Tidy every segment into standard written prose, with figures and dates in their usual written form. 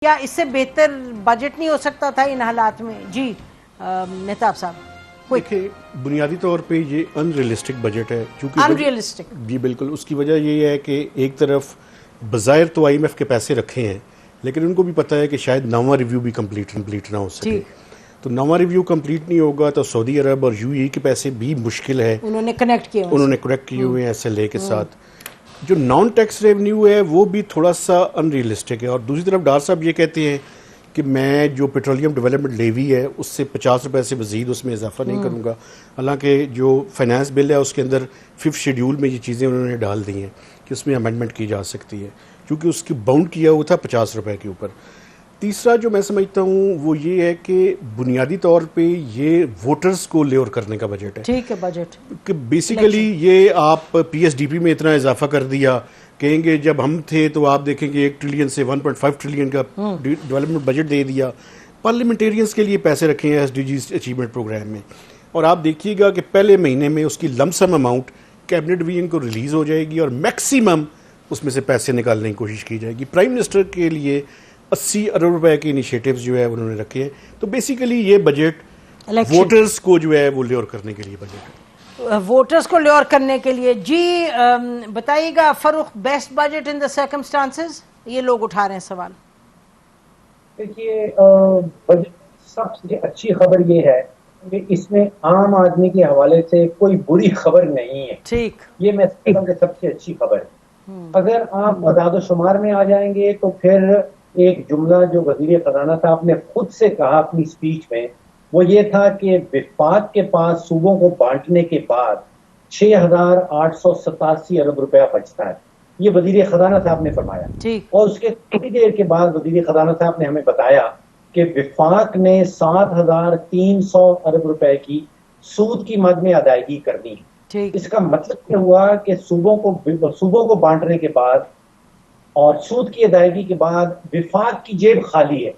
क्या इससे बेहतर बजट नहीं हो सकता था इन हालात में? जी मेहताब साहब। देखिए, बुनियादी तौर पे ये अनरियलिस्टिक बजट है, क्योंकि अनरियलिस्टिक जी बिल्कुल। उसकी वजह ये है कि एक तरफ बज़ाहिर तो IMF के पैसे रखे हैं, लेकिन उनको भी पता है कि शायद नवा रिव्यू भी कंप्लीट ना हो सके। तो नवा रिव्यू कंप्लीट नहीं होगा तो सऊदी अरब और UAE के पैसे भी मुश्किल है। उन्होंने कनेक्ट किए हुए हैं SLA के साथ। जो नॉन टैक्स रेवेन्यू है वो भी थोड़ा सा अनरियलिस्टिक है। और दूसरी तरफ डार साहब ये कहते हैं कि मैं जो पेट्रोलियम डेवलपमेंट लेवी है उससे 50 रुपए से मजीद उसमें इजाफा नहीं करूँगा। हालांकि जो फाइनेंस बिल है उसके अंदर 5th शेड्यूल में ये चीज़ें उन्होंने डाल दी हैं कि उसमें अमेंडमेंट की जा सकती है, क्योंकि उसकी बाउंड किया हुआ था 50 रुपए के ऊपर। तीसरा जो मैं समझता हूँ वो ये है कि बुनियादी तौर पे ये वोटर्स को लेवर करने का बजट है। ठीक है, बजट कि बेसिकली ये आप PSDP में इतना इजाफा कर दिया, कहेंगे जब हम थे तो आप देखेंगे 1 ट्रिलियन से 1.5 ट्रिलियन का डेवलपमेंट बजट दे दिया। पार्लियामेंटेरियंस के लिए पैसे रखे हैं SDGs अचीवमेंट प्रोग्राम में, और आप देखिएगा कि पहले महीने में उसकी लमसम अमाउंट कैबिनेट डिवीजन को रिलीज हो जाएगी और मैक्सिमम उसमें से पैसे निकालने की कोशिश की जाएगी। प्राइम मिनिस्टर के लिए 80 अरब रुपए के इनिशिएटिव्स जो है उन्होंने रखे हैं। तो बेसिकली ये बजट वोटर्स को जो है वो ल्योर करने के लिए बजट है, वोटर्स को ल्योर करने के लिए। जी बताइएगा Farooq, best budget in the circumstances, ये लोग उठा रहे हैं सवाल। देखिए, बजट सबसे अच्छी खबर ये है कि इसमें आम आदमी के हवाले से कोई बुरी खबर नहीं है। ठीक, ये मैं समझता हूं कि सबसे अच्छी खबर है। अगर आप आदाद शुमार में आ जाएंगे तो फिर एक जुमला जो वजीर खजाना साहब ने खुद से कहा अपनी स्पीच में, वो ये था कि विफाक के पास सूबों को बांटने के बाद 6,887 अरब रुपया बचता है। ये वजीर खजाना साहब ने फरमाया। और उसके थोड़ी देर के बाद वजीर खजाना साहब ने हमें बताया कि विफाक ने 7,300 अरब रुपए की सूद की मद में अदायगी करनी है। इसका मतलब यह हुआ कि सूबों को बांटने के बाद और सूद की अदायगी के बाद विफाक की जेब खाली है।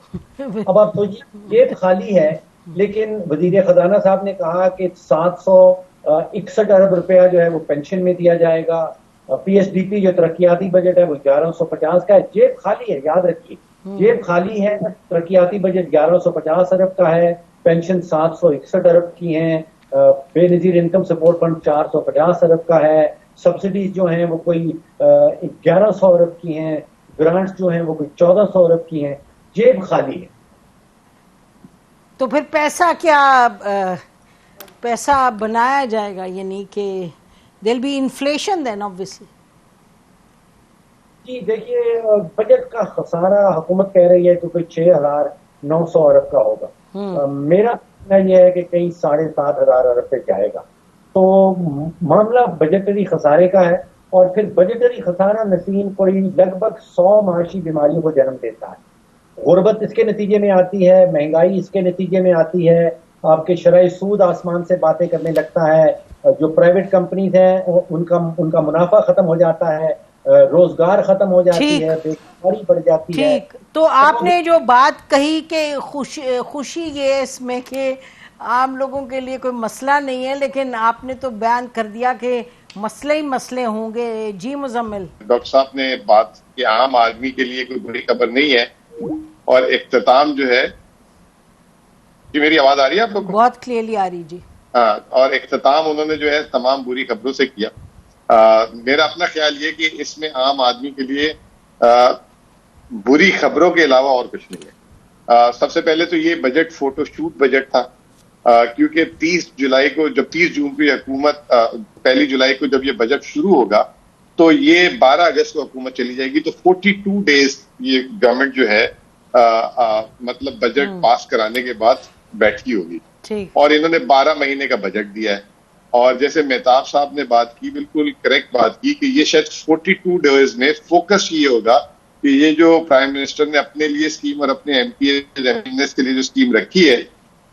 अब आप सोचिए, जेब खाली है, लेकिन वजीर खजाना साहब ने कहा कि 761 अरब रुपया जो है वो पेंशन में दिया जाएगा। PSDP जो तरक्याती बजट है वो 1150 का है। जेब खाली है, याद रखिए, जेब खाली है। तरक्याती बजट 1150 अरब का है, पेंशन 761 अरब की है, बेनजीर इनकम सपोर्ट फंड 450 अरब का है, सब्सिडीज जो हैं वो कोई 1100 अरब की हैं, ग्रांट्स जो हैं वो कोई 1400 अरब की हैं। जेब खाली है। तो फिर पैसा क्या पैसा बनाया जाएगा? यानी कि there be inflation then obviously. जी देखिए, बजट का खसारा हुकूमत कह रही है कि कोई 6,900 अरब का होगा। मेरा यह है कि कहीं 7,500 अरब पे जाएगा। तो मामला बजटरी खसारे का है, और फिर बजटरी खसारा नसीम कोई लगभग 100 माशी बीमारियों को जन्म देता है। गुर्बत इसके नतीजे में आती है, महंगाई इसके नतीजे में आती है, आपके शरई सूद आसमान से बातें करने लगता है, जो प्राइवेट कंपनीज हैं उनका मुनाफा खत्म हो जाता है, रोजगार खत्म हो जाती है, बेकारी बढ़ जाती है। तो आपने जो बात कही कि खुशी ये इसमें कि आम लोगों के लिए कोई मसला नहीं है, लेकिन आपने तो बयान कर दिया कि मसले ही मसले होंगे। जी मुजम्मिल। डॉक्टर साहब ने बात कि आम आदमी के लिए कोई बुरी खबर नहीं है, और इख्तिताम जो है, जी मेरी आवाज आ रही है आप लोग को? बहुत क्लियरली आ रही जी। हाँ, और इख्तिताम उन्होंने जो है तमाम बुरी खबरों से किया। मेरा अपना ख्याल ये कि इसमें आम आदमी के लिए बुरी खबरों के अलावा और कुछ नहीं है। सबसे पहले तो ये बजट फोटोशूट बजट था, क्योंकि 30 जुलाई को, जब 30 जून को ये हुकूमत 1 जुलाई को जब ये बजट शुरू होगा तो ये 12 अगस्त को हुकूमत चली जाएगी। तो 42 डेज ये गवर्नमेंट जो है मतलब बजट पास कराने के बाद बैठी होगी, और इन्होंने 12 महीने का बजट दिया है। और जैसे मेहताब साहब ने बात की, बिल्कुल करेक्ट बात की कि ये शायद 42 डेज में फोकस ये होगा कि ये जो प्राइम मिनिस्टर ने अपने लिए स्कीम और अपने MPs के लिए जो स्कीम रखी है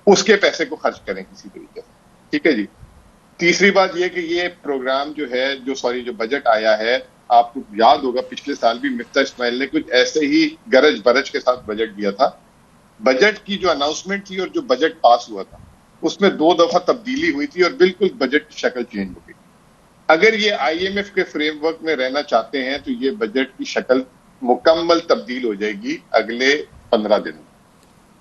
उसके पैसे को खर्च करें किसी तरीके से। ठीक है जी। तीसरी बात यह कि ये प्रोग्राम जो है, जो बजट आया है, आपको याद होगा पिछले साल भी मिफ्ता इस्माइल ने कुछ ऐसे ही गरज बरज के साथ बजट दिया था। बजट की जो अनाउंसमेंट थी और जो बजट पास हुआ था उसमें 2 दफा तब्दीली हुई थी और बिल्कुल बजट की शक्ल चेंज हो गई। अगर ये IMF के फ्रेमवर्क में रहना चाहते हैं तो ये बजट की शक्ल मुकम्मल तब्दील हो जाएगी अगले 15 दिन,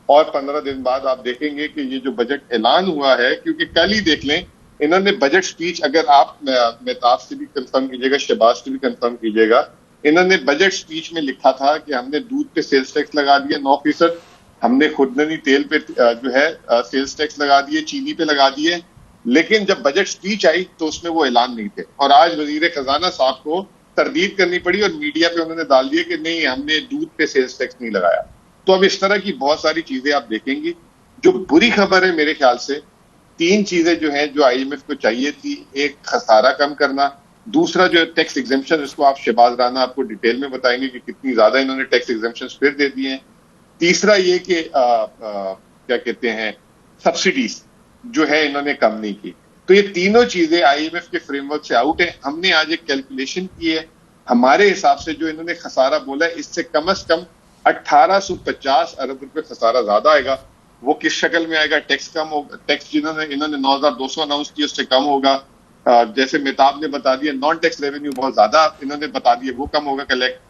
और 15 दिन बाद आप देखेंगे कि ये जो बजट ऐलान हुआ है, क्योंकि कल ही देख लें इन्होंने बजट स्पीच, अगर आप मेहताब से भी कंफर्म कीजिएगा, शहबाज से भी कंफर्म कीजिएगा, इन्होंने बजट स्पीच में लिखा था कि हमने दूध पे सेल्स टैक्स लगा दिया 9%, हमने खुदनी तेल पे जो है सेल्स टैक्स लगा दिए, चीनी पे लगा दिए, लेकिन जब बजट स्पीच आई तो उसमें वो ऐलान नहीं थे। और आज वजीर खजाना साहब को तरदीद करनी पड़ी और मीडिया पे उन्होंने डाल दिया कि नहीं, हमने दूध पे सेल्स टैक्स नहीं लगाया। तो अब इस तरह की बहुत सारी चीजें आप देखेंगी। जो बुरी खबर है मेरे ख्याल से 3 चीजें जो हैं जो IMF को चाहिए थी, एक खसारा कम करना, दूसरा जो टैक्स एग्जेम्पशन, इसको आप शहबाज राना आपको डिटेल में बताएंगे कि कितनी ज्यादा इन्होंने टैक्स एग्जेम्पशन फिर दे दिए हैं, तीसरा ये कि क्या कहते हैं सब्सिडीज जो है इन्होंने कम नहीं की। तो ये तीनों चीजें IMF के फ्रेमवर्क से आउट है। हमने आज एक कैलकुलेशन की है, हमारे हिसाब से जो इन्होंने खसारा बोला है इससे कम से कम 1850 अरब रुपए खसारा ज्यादा आएगा। वो किस शक्ल में आएगा? टैक्स कम होगा, टैक्स जिन्होंने इन्होंने 9200 अनाउंस किया उससे कम होगा। जैसे मेहताब ने बता दिया, नॉन टैक्स रेवेन्यू बहुत ज्यादा इन्होंने बता दिया, वो कम होगा कलेक्ट।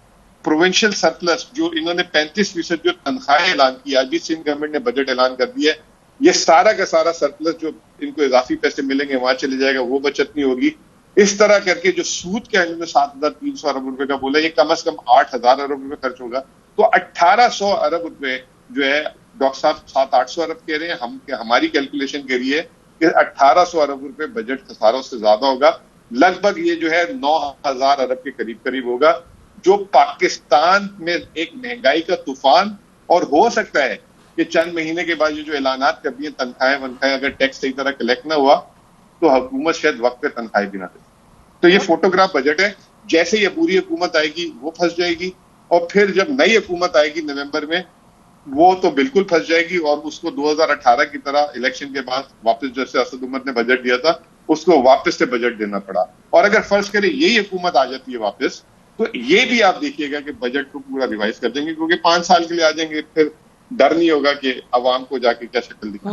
प्रोविंशियल सरप्लस जो इन्होंने 35% जो तनख्वाहें ऐलान की, आज भी सिंध गवर्नमेंट ने बजट ऐलान कर दिया है, ये सारा का सारा सरप्लस जो इनको इजाफी पैसे मिलेंगे वहां चले जाएगा, वो बचत नहीं होगी। इस तरह करके जो सूद के इन्होंने 7300 अरब रुपए का बोला, ये कम से कम 8000 अरब रुपए खर्च होगा। तो 1800 अरब रुपए जो है डॉक्टर साहब 700-800 अरब कह रहे हैं, हमारी कैलकुलेशन कह रही है कि 1800 अरब रुपए बजट खसारा उससे ज्यादा होगा। लगभग ये जो है 9000 अरब के करीब करीब होगा, जो पाकिस्तान में एक महंगाई का तूफान, और हो सकता है कि चंद महीने के बाद ये जो ऐलानात कर दिए तनख्वाहें वनख्वाहें, अगर टैक्स सही तरह कलेक्ट ना हुआ तो हुकूमत शायद वक्त पे तनख्वाहें भी ना दे। तो ये फोटोग्राफ बजट है। जैसे ये पूरी हुकूमत आएगी वो फंस जाएगी, और फिर जब नई हुकूमत आएगी नवंबर में, वो तो बिल्कुल फंस जाएगी, और उसको 2018 की तरह इलेक्शन के बाद वापस जैसे असद उमर ने बजट दिया था उसको वापस से बजट देना पड़ा। और अगर फर्ज करें यही हुकूमत आ जाती है वापस, तो ये भी आप देखिएगा कि बजट को पूरा रिवाइज कर देंगे, क्योंकि 5 साल के लिए आ जाएंगे, फिर डर नहीं होगा कि अवाम को जाके क्या शक्ल दिखाएं।